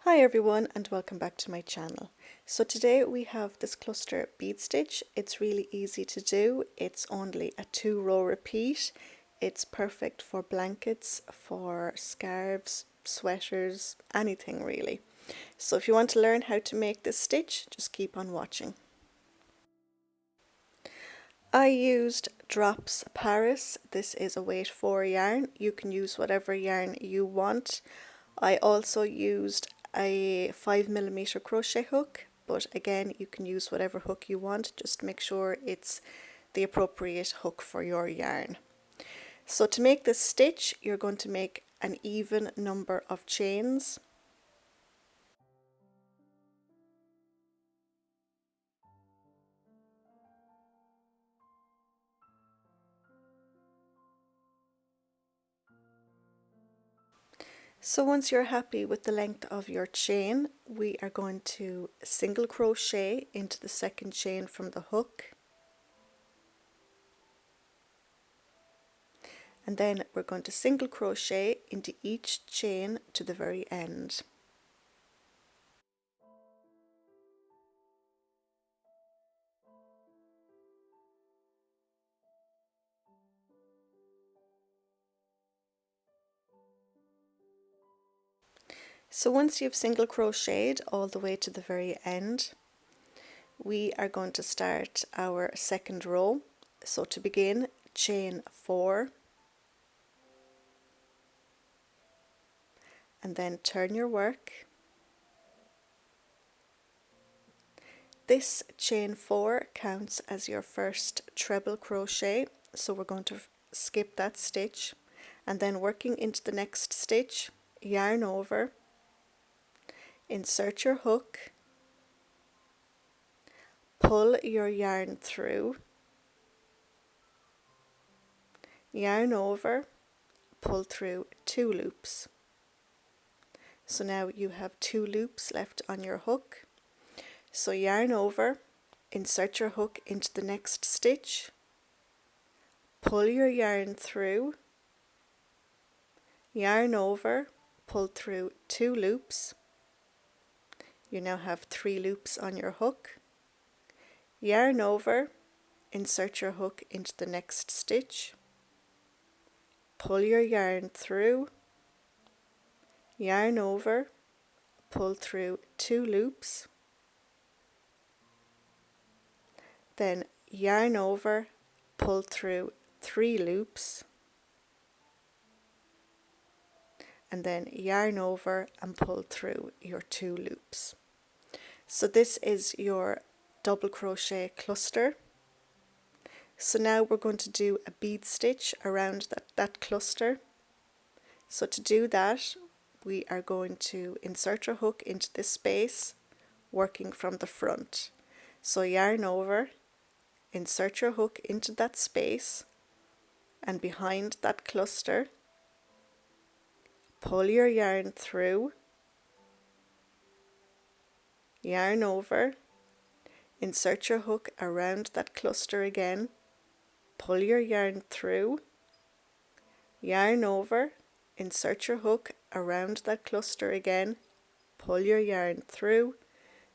Hi everyone and welcome back to my channel. So today we have this cluster bead stitch. It's really easy to do. It's only a 2-row repeat. It's perfect for blankets, for scarves, sweaters, anything really. So if you want to learn how to make this stitch, just keep on watching. I used Drops Paris. This is a weight 4 yarn. You can use whatever yarn you want. I also used a 5mm crochet hook, but again you can use whatever hook you want, just make sure it's the appropriate hook for your yarn. So to make this stitch you're going to make an even number of chains. So once you're happy with the length of your chain, we are going to single crochet into the second chain from the hook, and then we're going to single crochet into each chain to the very end. So once you've single crocheted all the way to the very end, we are going to start our second row. So to begin, chain 4, and then turn your work. This chain 4 counts as your first treble crochet, so we're going to skip that stitch, and then working into the next stitch, yarn over, insert your hook, pull your yarn through, yarn over, pull through 2 loops. So now you have 2 loops left on your hook. So yarn over, insert your hook into the next stitch, pull your yarn through, yarn over, pull through 2 loops. You now have 3 loops on your hook. Yarn over, insert your hook into the next stitch, pull your yarn through, yarn over, pull through 2 loops, then yarn over, pull through 3 loops, and then yarn over and pull through your 2 loops. So this is your double crochet cluster. So now we're going to do a bead stitch around that cluster. So to do that, we are going to insert our hook into this space, working from the front. So yarn over, insert your hook into that space, and behind that cluster, pull your yarn through, yarn over, insert your hook around that cluster again, pull your yarn through, yarn over, insert your hook around that cluster again, pull your yarn through,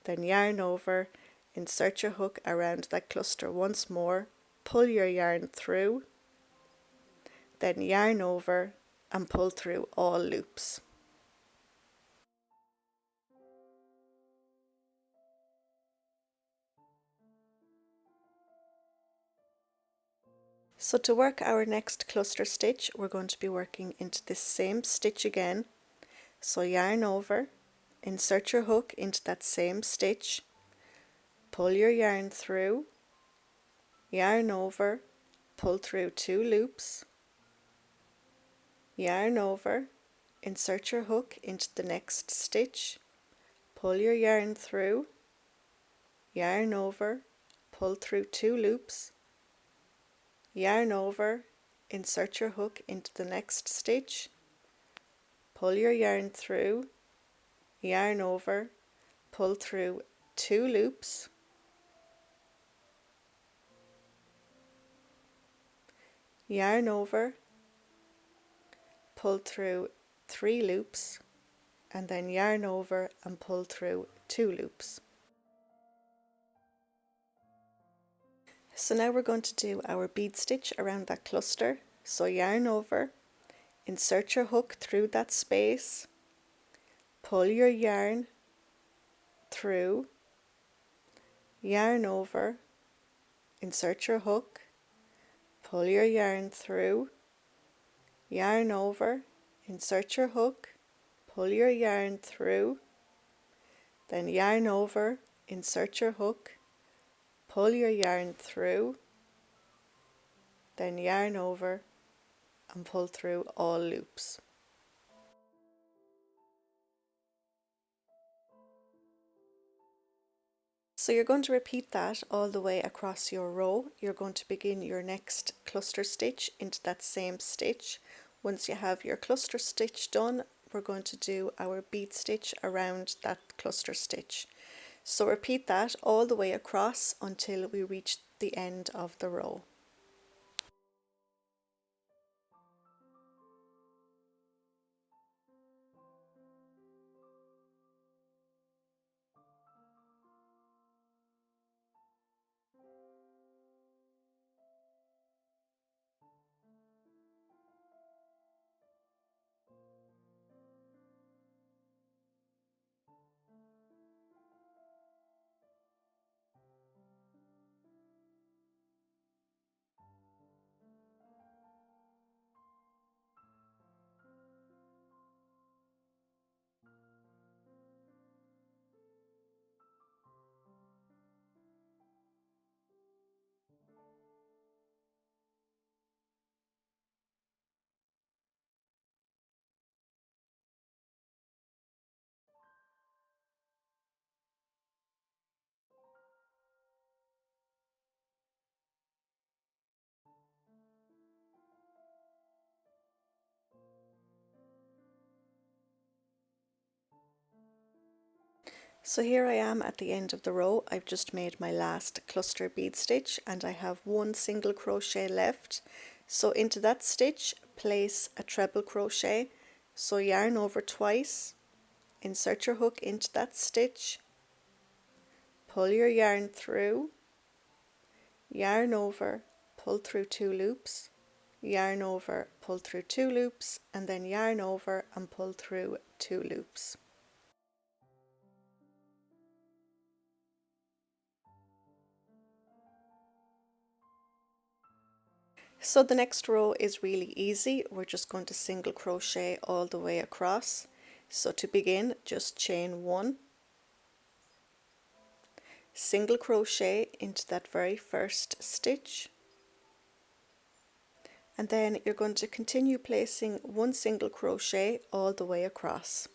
then yarn over, insert your hook around that cluster once more, pull your yarn through, then yarn over and pull through all loops. So to work our next cluster stitch, we're going to be working into this same stitch again. So yarn over, insert your hook into that same stitch, pull your yarn through, yarn over, pull through 2 loops, yarn over, insert your hook into the next stitch, pull your yarn through, yarn over, pull through 2 loops, yarn over, insert your hook into the next stitch, pull your yarn through, yarn over, pull through 2 loops, yarn over, pull through 3 loops, and then yarn over and pull through 2 loops. So now we're going to do our bead stitch around that cluster. So yarn over, insert your hook through that space, pull your yarn through, yarn over, insert your hook, pull your yarn through, yarn over, insert your hook, pull your yarn through, then yarn over, insert your hook, pull your yarn through, then yarn over and pull through all loops. So you're going to repeat that all the way across your row. You're going to begin your next cluster stitch into that same stitch. Once you have your cluster stitch done, we're going to do our bead stitch around that cluster stitch. So repeat that all the way across until we reach the end of the row. So here I am at the end of the row. I've just made my last cluster bead stitch and I have 1 single crochet left. So into that stitch place a treble crochet. So yarn over twice, insert your hook into that stitch, pull your yarn through, yarn over, pull through 2 loops, yarn over, pull through 2 loops, and then yarn over and pull through 2 loops. So the next row is really easy. We're just going to single crochet all the way across. So to begin, just chain 1, single crochet into that very first stitch, and then you're going to continue placing 1 single crochet all the way across.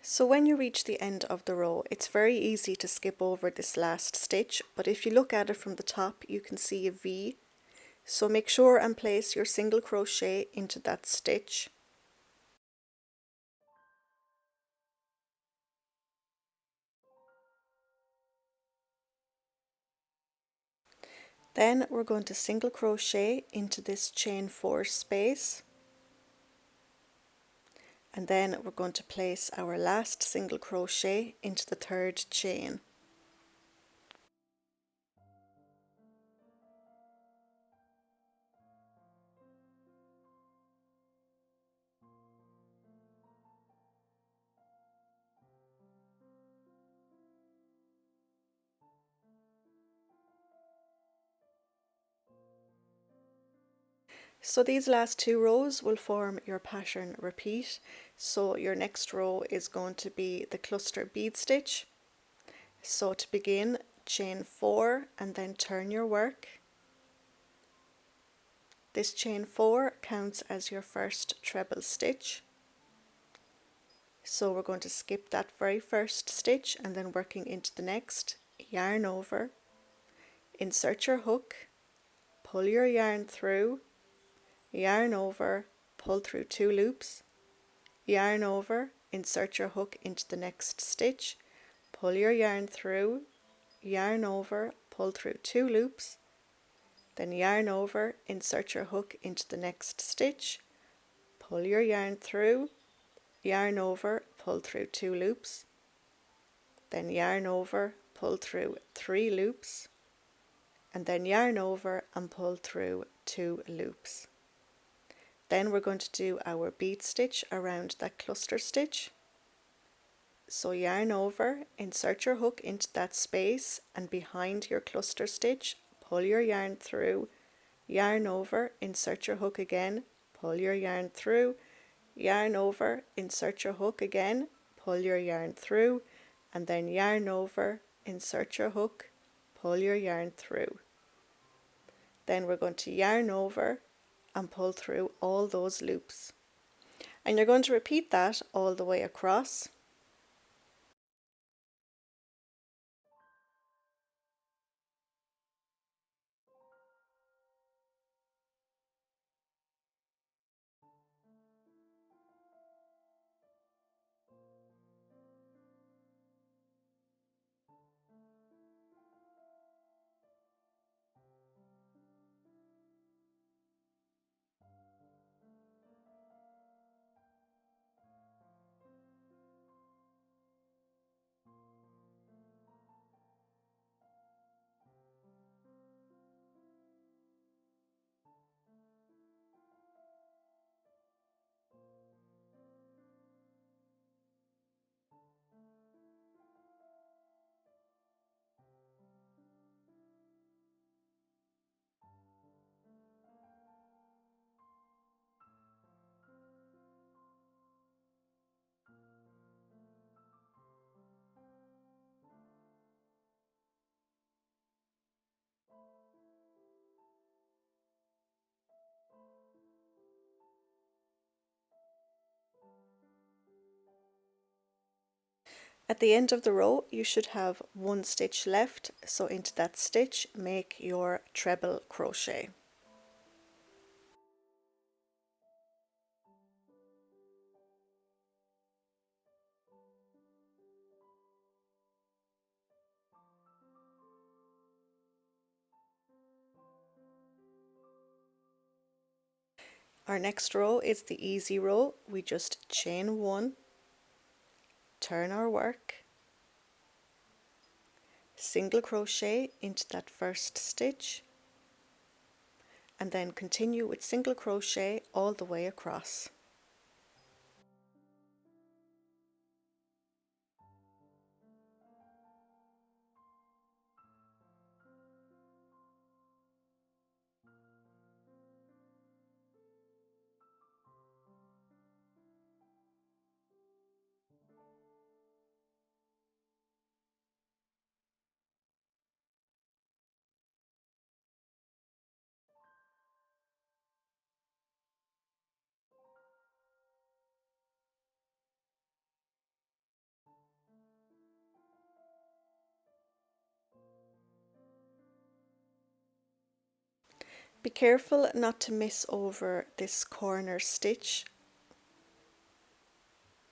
So when you reach the end of the row, it's very easy to skip over this last stitch, but if you look at it from the top, you can see a V. So make sure and place your single crochet into that stitch. Then we're going to single crochet into this chain 4 space, and then we're going to place our last single crochet into the 3rd chain. So these last two rows will form your pattern repeat. So your next row is going to be the cluster bead stitch. So to begin, chain 4 and then turn your work. This chain 4 counts as your first treble stitch. So we're going to skip that very first stitch and then working into the next, yarn over, insert your hook, pull your yarn through, yarn over, pull through 2 loops, yarn over, insert your hook into the next stitch, pull your yarn through, yarn over, pull through 2 loops, then yarn over, insert your hook into the next stitch, pull your yarn through, yarn over, pull through 2 loops, then yarn over, pull through 3 loops, and then yarn over and pull through 2 loops. Then we're going to do our bead stitch around that cluster stitch. So yarn over, insert your hook into that space and behind your cluster stitch, pull your yarn through, yarn over, insert your hook again, pull your yarn through, yarn over, insert your hook again, pull your yarn through, and then yarn over, insert your hook, pull your yarn through. Then we're going to yarn over and pull through all those loops. And you're going to repeat that all the way across. At the end of the row you should have 1 stitch left, so into that stitch make your treble crochet. Our next row is the easy row. We just chain 1, turn our work, single crochet into that first stitch, and then continue with single crochet all the way across. Be careful not to miss over this corner stitch.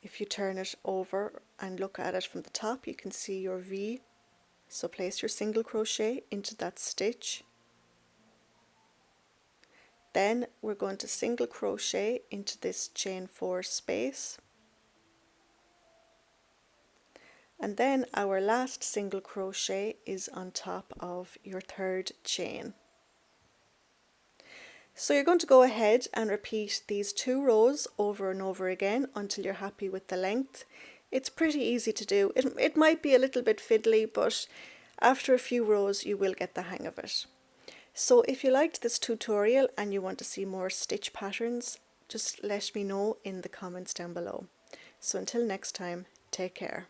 If you turn it over and look at it from the top, you can see your V. So place your single crochet into that stitch. Then we're going to single crochet into this chain 4 space. And then our last single crochet is on top of your third chain. So you're going to go ahead and repeat these 2 rows over and over again until you're happy with the length. It's pretty easy to do. It might be a little bit fiddly, but after a few rows you will get the hang of it. So if you liked this tutorial and you want to see more stitch patterns, just let me know in the comments down below. So until next time, take care.